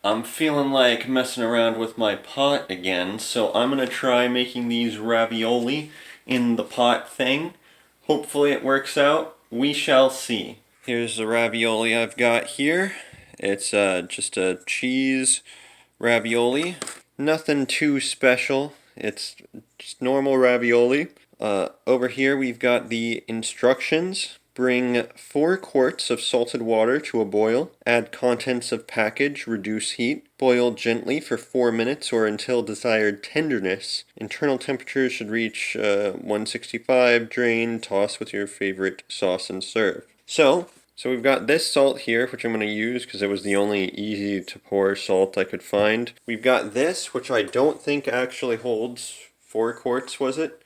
I'm feeling like messing around with my pot again, so I'm gonna try making these ravioli in the pot thing. Hopefully it works out. We shall see. Here's the ravioli I've got here. It's just a cheese ravioli. Nothing too special. It's just normal ravioli. Over here we've got the instructions. Bring 4 quarts of salted water to a boil. Add contents of package, reduce heat. Boil gently for 4 minutes or until desired tenderness. Internal temperature should reach 165. Drain, toss with your favorite sauce and serve. So we've got this salt here, which I'm going to use because it was the only easy to pour salt I could find. We've got this, which I don't think actually holds 4 quarts, was it?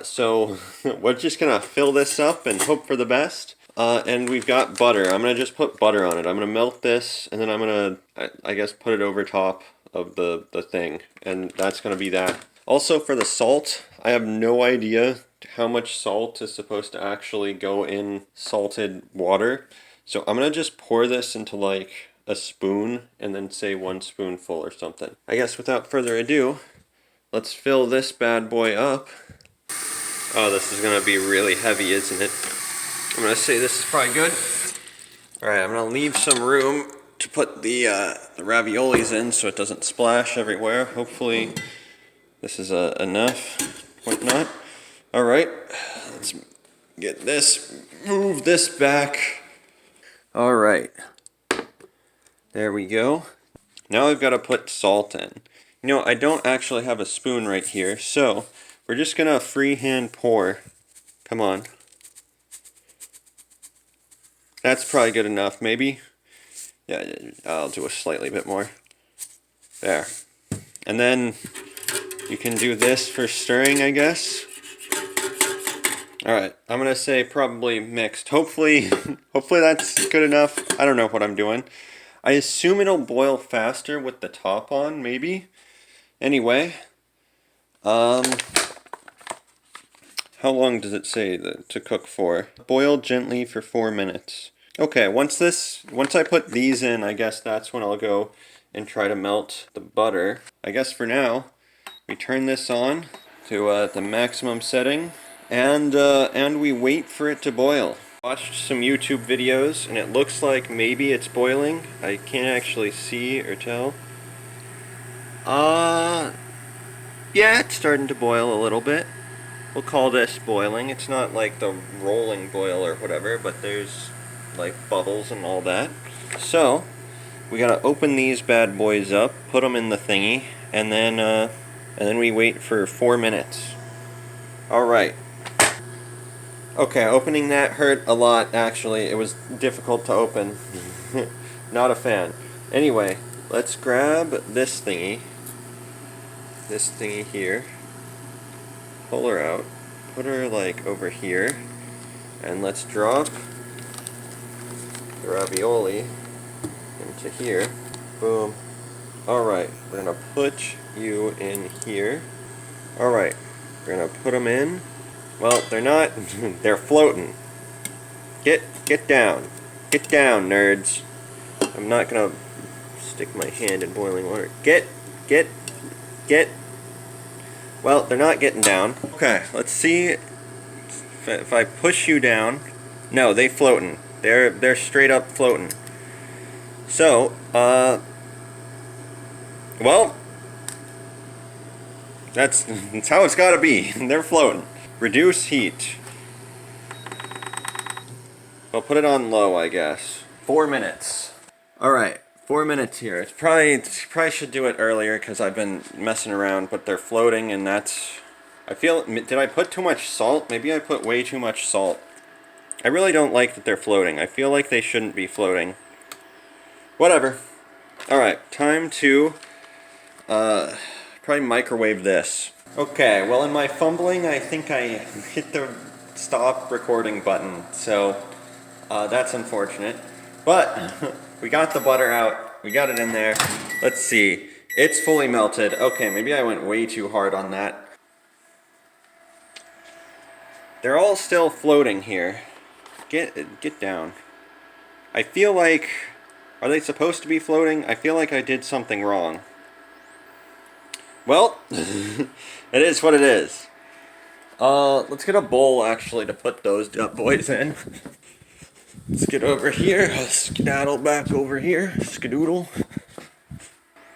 So we're just gonna fill this up and hope for the best. And we've got butter. I'm gonna just put butter on it. I'm gonna melt this, and then I'm gonna, I guess, put it over top of the thing. And that's gonna be that. Also for the salt, I have no idea how much salt is supposed to actually go in salted water. So I'm gonna just pour this into like a spoon and then say 1 spoonful or something. I guess without further ado, let's fill this bad boy up. Oh, this is gonna be really heavy, isn't it? I'm gonna say this is probably good. Alright, I'm gonna leave some room to put the raviolis in so it doesn't splash everywhere. Hopefully this is enough, whatnot. Alright, let's get this, move this back. Alright, there we go. Now I've got to put salt in. You know, I don't actually have a spoon right here, so we're just gonna freehand pour. Come on. That's probably good enough, maybe? Yeah, I'll do a slightly bit more. There. And then you can do this for stirring, I guess. Alright, I'm gonna say probably mixed. Hopefully, hopefully that's good enough. I don't know what I'm doing. I assume it'll boil faster with the top on, maybe? Anyway, how long does it say to cook for? Boil gently for 4 minutes. Okay, once I put these in, I guess that's when I'll go and try to melt the butter. I guess for now, we turn this on to the maximum setting, and we wait for it to boil. Watched some YouTube videos, and it looks like maybe it's boiling. I can't actually see or tell. Yeah, it's starting to boil a little bit. We'll call this boiling. It's not like the rolling boil or whatever, but there's like bubbles and all that. So, we gotta open these bad boys up, put them in the thingy, and then we wait for 4 minutes. Alright. Okay, opening that hurt a lot, actually. It was difficult to open. Not a fan. Anyway, let's grab this thingy. This thingy here. Pull her out. Put her, like, over here. And let's drop the ravioli into here. Boom. Alright, we're gonna put you in here. Alright, we're gonna put them in. Well, they're not. They're floating. Get down. Get down, nerds. I'm not gonna stick my hand in boiling water. Get. Well, they're not getting down. Okay, let's see if I push you down. No, they floating. They're straight up floating. So, well, that's how it's gotta be. They're floating. Reduce heat. I'll put it on low, I guess. 4 minutes. Alright, 4 minutes here. It's probably should do it earlier because I've been messing around, but they're floating and that's... did I put too much salt? Maybe I put way too much salt. I really don't like that they're floating. I feel like they shouldn't be floating. Whatever. Alright, time to probably microwave this. Okay, well in my fumbling I think I hit the stop recording button, so that's unfortunate. But we got the butter out, we got it in there. Let's see, it's fully melted. Okay, maybe I went way too hard on that. They're all still floating here. Get down. I feel like Are they supposed to be floating? I feel like I did something wrong. Well, it is what it is. Let's get a bowl, actually, to put those boys in. Let's get over here, skedaddle back over here, skedoodle.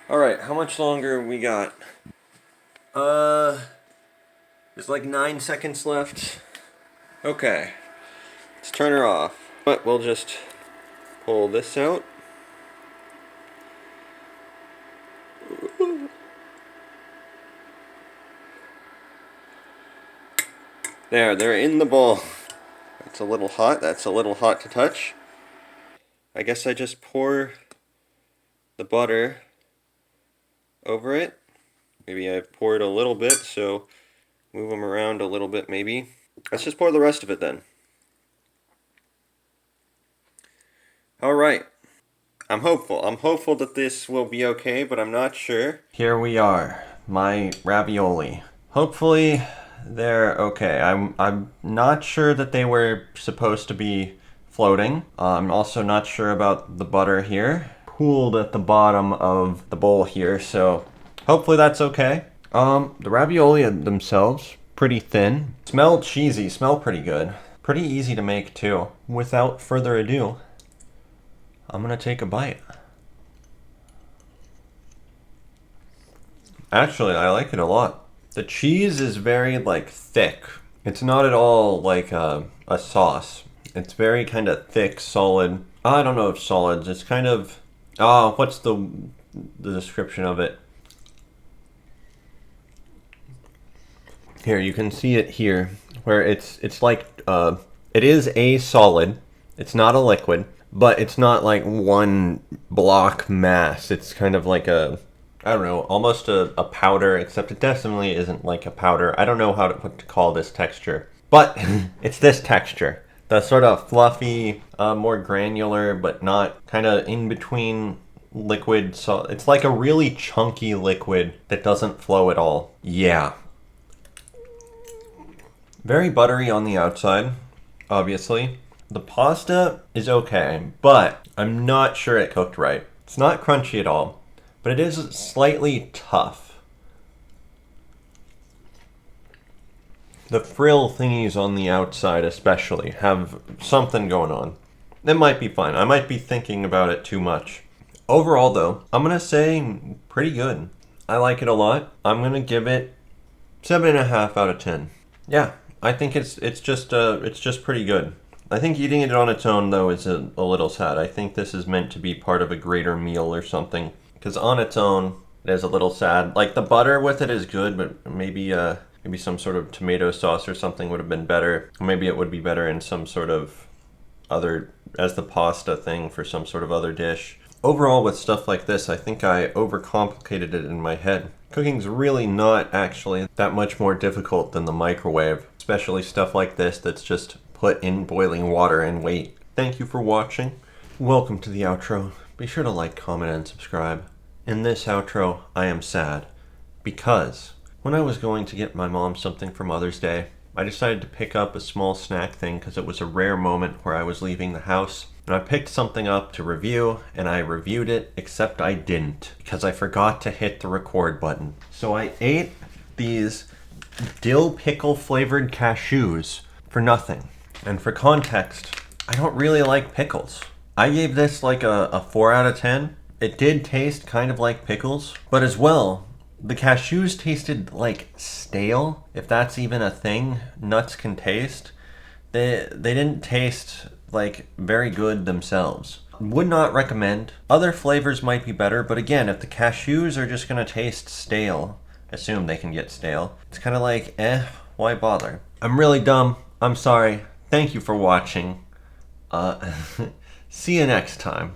Alright, how much longer we got? There's like 9 seconds left. Okay, let's turn her off. But we'll just pull this out. There, they're in the bowl. That's a little hot. That's a little hot to touch. I guess I just pour the butter over it. Maybe I poured a little bit, so move them around a little bit maybe. Let's just pour the rest of it then. Alright. I'm hopeful. I'm hopeful that this will be okay, but I'm not sure. Here we are. My ravioli. Hopefully they're okay. I'm not sure that they were supposed to be floating. I'm also not sure about the butter here. Pooled at the bottom of the bowl here, so hopefully that's okay. The ravioli themselves, pretty thin. Smell cheesy, smell pretty good. Pretty easy to make too. Without further ado, I'm gonna take a bite. Actually, I like it a lot. The cheese is very, like, thick. It's not at all like a sauce. It's very kind of thick, solid. I don't know if solids. It's kind of... what's the description of it? Here, you can see it here, where it's like, it is a solid. It's not a liquid, but it's not like one block mass. It's kind of like a... I don't know, almost a powder, except it definitely isn't like a powder. I don't know what to call this texture, but it's this texture. The sort of fluffy, more granular, but not kind of in between liquid. So it's like a really chunky liquid that doesn't flow at all. Yeah. Very buttery on the outside, obviously. The pasta is okay, but I'm not sure it cooked right. It's not crunchy at all. But it is slightly tough. The frill thingies on the outside especially have something going on. It might be fine. I might be thinking about it too much. Overall though, I'm gonna say pretty good. I like it a lot. I'm gonna give it 7.5 out of 10. Yeah, I think it's just pretty good. I think eating it on its own though is a little sad. I think this is meant to be part of a greater meal or something. Because on its own, it is a little sad. Like, the butter with it is good, but maybe some sort of tomato sauce or something would have been better. Or maybe it would be better in some sort of other, as the pasta thing for some sort of other dish. Overall, with stuff like this, I think I overcomplicated it in my head. Cooking's really not actually that much more difficult than the microwave. Especially stuff like this that's just put in boiling water and wait. Thank you for watching. Welcome to the outro. Be sure to like, comment, and subscribe. In this outro, I am sad because when I was going to get my mom something for Mother's Day, I decided to pick up a small snack thing because it was a rare moment where I was leaving the house. And I picked something up to review, and I reviewed it, except I didn't because I forgot to hit the record button. So I ate these dill pickle flavored cashews for nothing. And for context, I don't really like pickles. I gave this like a 4 out of 10. It did taste kind of like pickles, but as well, the cashews tasted like stale, if that's even a thing nuts can taste. They didn't taste like very good themselves. Would not recommend. Other flavors might be better, but again, if the cashews are just gonna taste stale, assume they can get stale. It's kind of like, why bother? I'm really dumb. I'm sorry. Thank you for watching. See you next time.